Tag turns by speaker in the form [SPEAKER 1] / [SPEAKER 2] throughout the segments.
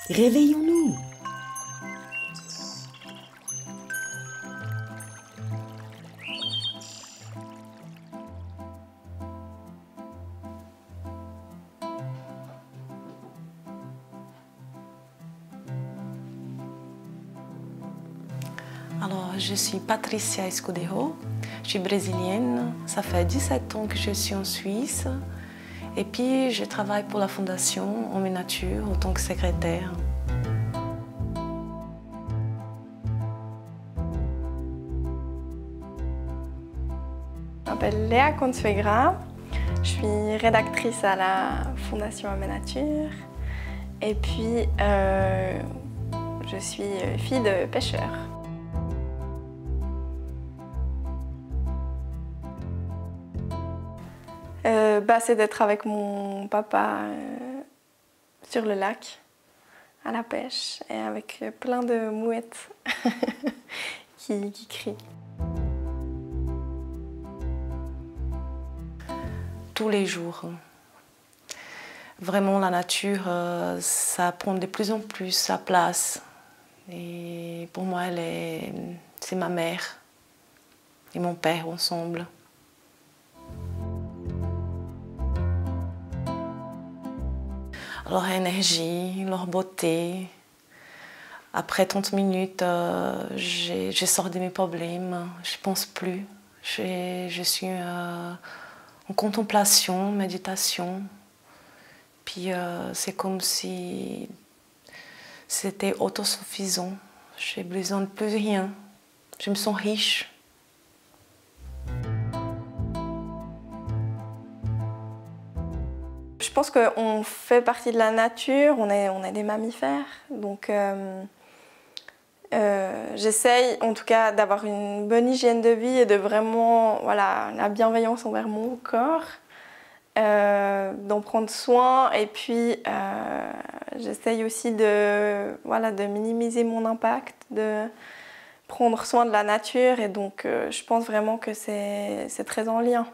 [SPEAKER 1] Réveillons-nous.
[SPEAKER 2] Alors, je suis Patricia Escudero, je suis brésilienne, ça fait 17 ans que je suis en Suisse et puis je travaille pour la Fondation Homme et Nature en tant que secrétaire.
[SPEAKER 3] Je m'appelle Léa Consuegra, je suis rédactrice à la Fondation Homme et Nature et puis je suis fille de pêcheur. C'est d'être avec mon papa sur le lac, à la pêche, et avec plein de mouettes qui crient.
[SPEAKER 2] Tous les jours. Vraiment, la nature, ça prend de plus en plus sa place. Et pour moi, c'est ma mère et mon père ensemble. Leur énergie, leur beauté. Après 30 minutes, je sors de mes problèmes, je ne pense plus. Je suis en contemplation, méditation. Puis c'est comme si c'était autosuffisant. Je n'ai besoin de plus rien. Je me sens riche.
[SPEAKER 3] Je pense qu'on fait partie de la nature, on est des mammifères, donc j'essaye en tout cas d'avoir une bonne hygiène de vie et de vraiment, voilà, la bienveillance envers mon corps, d'en prendre soin et puis j'essaye aussi de minimiser mon impact, de prendre soin de la nature et donc je pense vraiment que c'est très en lien.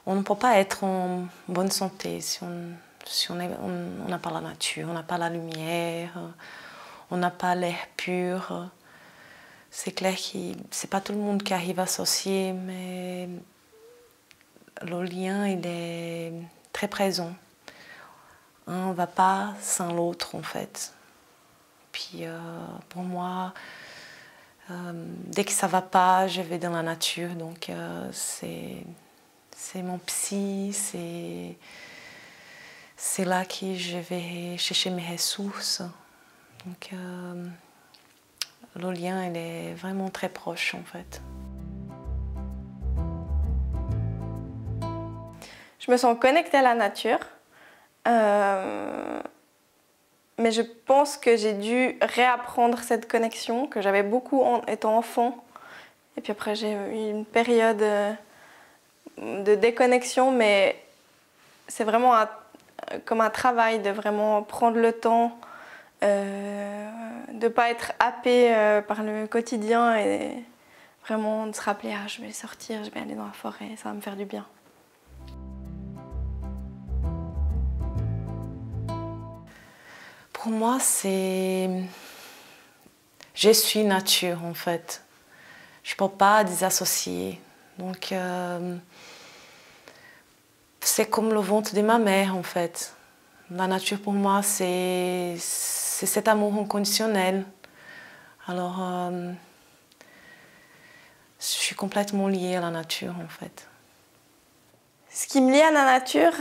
[SPEAKER 2] On ne peut pas être en bonne santé si on n'a pas la nature, on n'a pas la lumière, on n'a pas l'air pur. C'est clair que ce n'est pas tout le monde qui arrive à associer, mais le lien il est très présent. On ne va pas sans l'autre en fait. Puis pour moi, dès que ça ne va pas, je vais dans la nature, donc c'est mon psy, c'est là que je vais chercher mes ressources. Donc, le lien, il est vraiment très proche, en fait.
[SPEAKER 3] Je me sens connectée à la nature, mais je pense que j'ai dû réapprendre cette connexion que j'avais beaucoup en étant enfant. Et puis après, j'ai eu une période de déconnexion, mais c'est vraiment comme un travail de vraiment prendre le temps, de ne pas être happé par le quotidien et vraiment de se rappeler « je vais sortir, je vais aller dans la forêt, ça va me faire du bien ».
[SPEAKER 2] Pour moi, je suis nature en fait. Je ne peux pas dissocier. Donc, c'est comme le ventre de ma mère en fait. La nature pour moi, c'est cet amour inconditionnel. Alors, je suis complètement liée à la nature en fait.
[SPEAKER 3] Ce qui me lie à la nature,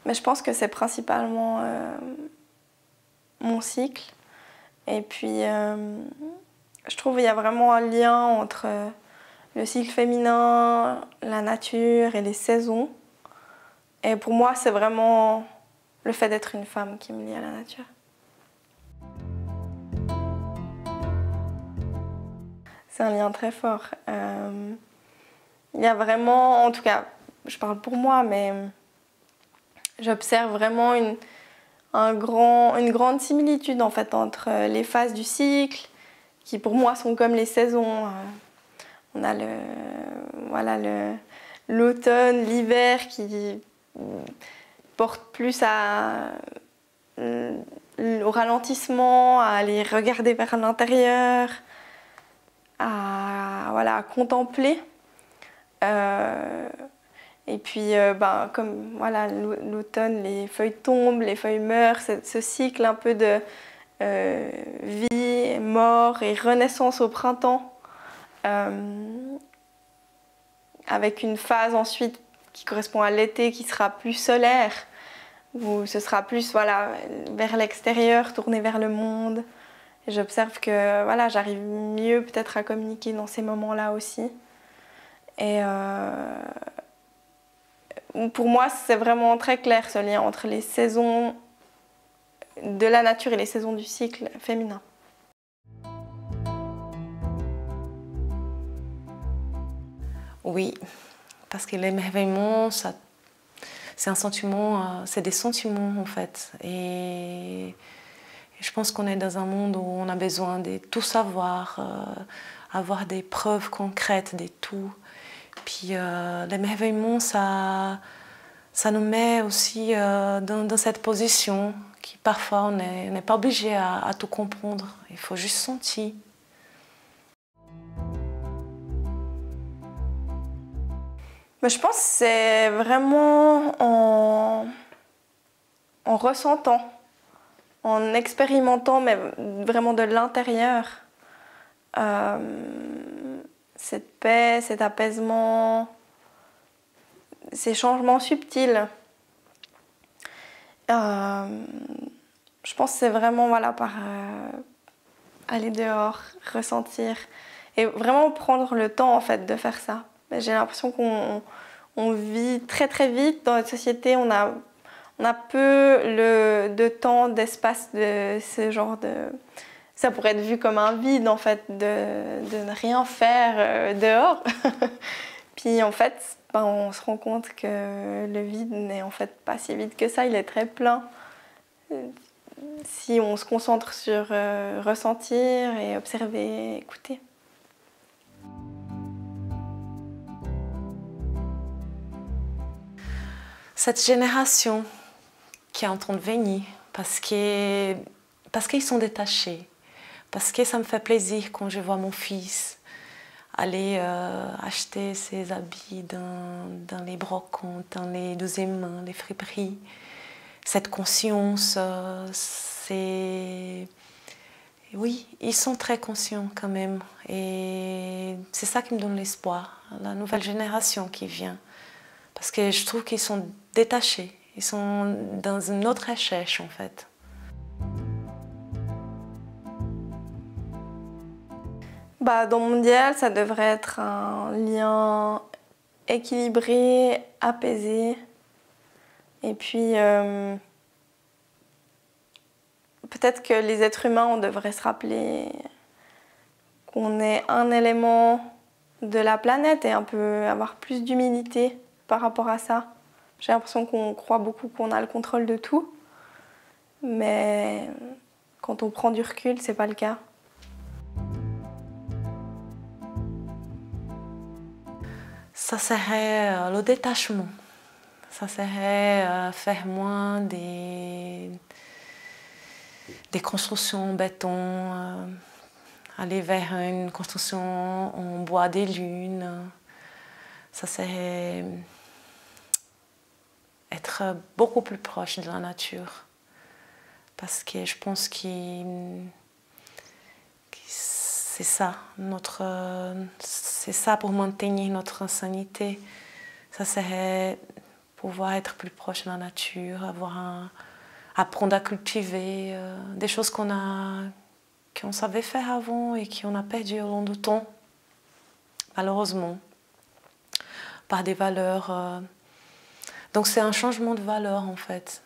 [SPEAKER 3] mais je pense que c'est principalement mon cycle. Et puis, je trouve qu'il y a vraiment un lien entre le cycle féminin, la nature et les saisons. Et pour moi, c'est vraiment le fait d'être une femme qui me lie à la nature. C'est un lien très fort. Il y a vraiment, en tout cas, je parle pour moi, mais j'observe vraiment une grande similitude en fait, entre les phases du cycle, qui pour moi sont comme les saisons. On a l'automne, l'hiver qui porte plus au ralentissement, à aller regarder vers l'intérieur, à contempler. Et puis, comme voilà, l'automne, les feuilles tombent, les feuilles meurent, ce cycle un peu de vie, mort et renaissance au printemps, avec une phase ensuite qui correspond à l'été, qui sera plus solaire, où ce sera plus vers l'extérieur, tourné vers le monde. Et j'observe que j'arrive mieux peut-être à communiquer dans ces moments-là aussi. Et pour moi, c'est vraiment très clair ce lien entre les saisons de la nature et les saisons du cycle féminin.
[SPEAKER 2] Oui, parce que l'émerveillement, c'est un sentiment, c'est des sentiments en fait. Et je pense qu'on est dans un monde où on a besoin de tout savoir, avoir des preuves concrètes de tout. Puis l'émerveillement, ça nous met aussi dans cette position qui parfois on n'est pas obligé à tout comprendre. Il faut juste sentir.
[SPEAKER 3] Je pense que c'est vraiment en ressentant, en expérimentant, mais vraiment de l'intérieur, cette paix, cet apaisement, ces changements subtils. Je pense que c'est vraiment par aller dehors, ressentir et vraiment prendre le temps en fait de faire ça. J'ai l'impression qu'on vit très très vite dans notre société, on a peu de temps, d'espace de ce genre de... Ça pourrait être vu comme un vide en fait, de ne rien faire dehors. Puis en fait, on se rend compte que le vide n'est en fait pas si vide que ça, il est très plein. Si on se concentre sur ressentir et observer, écouter.
[SPEAKER 2] Cette génération qui est en train de venir, parce qu'ils sont détachés, parce que ça me fait plaisir quand je vois mon fils aller acheter ses habits dans les brocantes, dans les deuxièmes mains, les friperies. Cette conscience, c'est... Oui, ils sont très conscients quand même. Et c'est ça qui me donne l'espoir, la nouvelle génération qui vient. Parce que je trouve qu'ils sont détachés, ils sont dans une autre recherche en fait.
[SPEAKER 3] Dans mon idéal, ça devrait être un lien équilibré, apaisé. Et puis, peut-être que les êtres humains, on devrait se rappeler qu'on est un élément de la planète et un peu avoir plus d'humilité par rapport à ça. J'ai l'impression qu'on croit beaucoup qu'on a le contrôle de tout, mais quand on prend du recul, c'est pas le cas.
[SPEAKER 2] Ça serait le détachement. Ça serait faire moins des constructions en béton, aller vers une construction en bois des lunes. Ça serait être beaucoup plus proche de la nature. Parce que je pense que c'est ça, c'est ça pour maintenir notre sanité. Ça serait pouvoir être plus proche de la nature, apprendre à cultiver des choses qu'on savait faire avant et qu'on a perdu au long du temps, malheureusement, par des valeurs. Donc c'est un changement de valeur en fait.